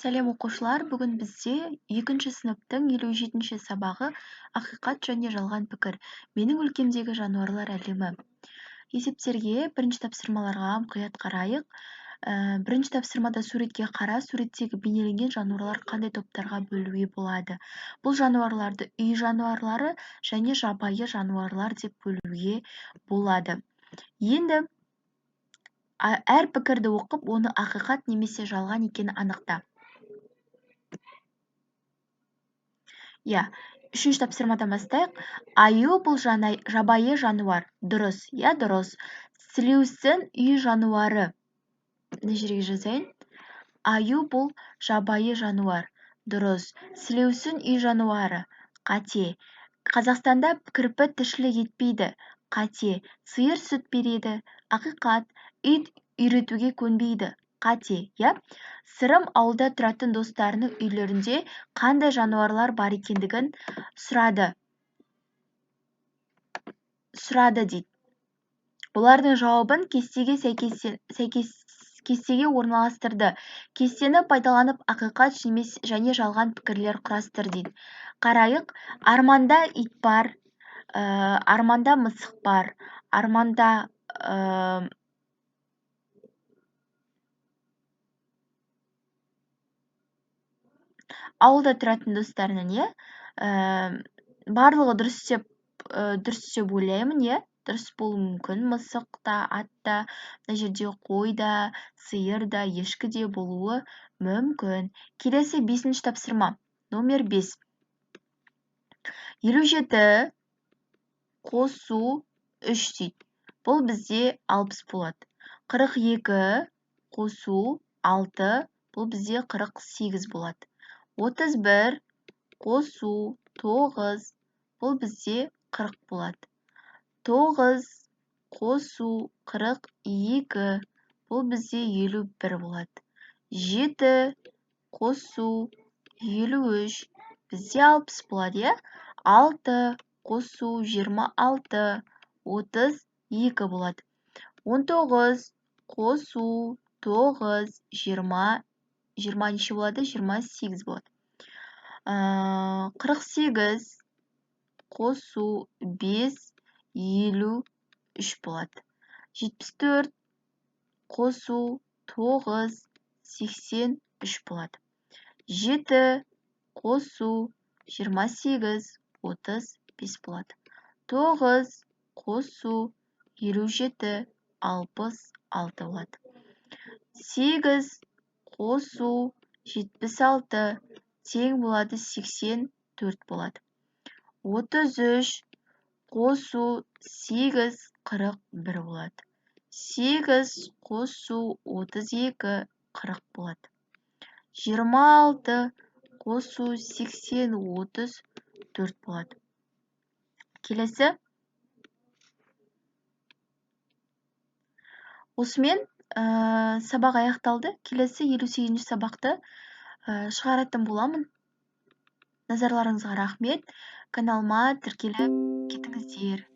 Сәлем оқушылар, бүгін бізде 2 сыныптың 57 сабағы ақиқат және жалған пікір. Менің өлкемдегі жануарлар әлемі. Есептерге бірінші тапсырмаларға мұқият қарайық. Бірінші тапсырмада суретке қара, суреттегі бейнеленген жануарлар қандай топтарға бөлуге болады. Бұл жануарларды үй жануарлары және жабайы жануарлар деп бөлуге болады. Енді әр пікірді оқып, оны ақиқат немесе жалған екенін анықта. Үшінші тапсырмадан бастайық. Аю бұл жабайы жануар. Дұрыс, дұрыс. Сілеусін үй жануары. Мына жерге жазайын. Аю бұл жабайы жануар. Дұрыс. Сілеусін үй жануары. Қате. Қазақстанда кірпі тіршілік етпейді. Қате. Сиыр сүт береді. Ақиқат. Ит үйретуге көнбейді. Қате, Сырым ауылда тұратын достарының үйлерінде қандай жануарлар бар екендігін сұрады дейді. Бұлардың жауабын кестеге кестеге орналастырды. Кестені пайдаланып ақиқат және жалған пікірлер құрастыр дейді. Қарайық. Арманда ит бар, арманда мысық бар, арманда ауылда тұратын достарының, барлығы дұрыс деп ойлаймын, дұрыс болуы мүмкін. Мысық та, ат та, мына жерде қой да, сиыр да, ешкі де болуы мүмкін. Келесі 5-ші тапсырма. Номер 5. 57 қосу 3 дейді. Бұл бізде 60 болады. 42 қосу 6, бұл бізде 48 болады. 31 қосу 9, бұл бізде 40 болады. 9 қосу 42, бұл бізде 51 болады. 7 қосу 53, бізде 60 болады, 6 қосу 26, 32 болады. 19 қосу 9, 20 неше болады? 28 болады. 48 қосу 5, 53 болады. 74 қосу 9, 83 болады. 7 қосу 28, 35 болады. 9 қосу 57, 66 болады. 8 қосу 76 тең болады, 84 болады. 33 қосу 8, 41 болады. 8 қосу 32, 40 болады. 26 қосу 80, 34 болады. Келесі. Осымен сабақ аяқталды. Келесі 58-ші сабақты шығаратын боламын. Назарларыңызға рахмет. Каналыма тіркеліп кетіңіздер.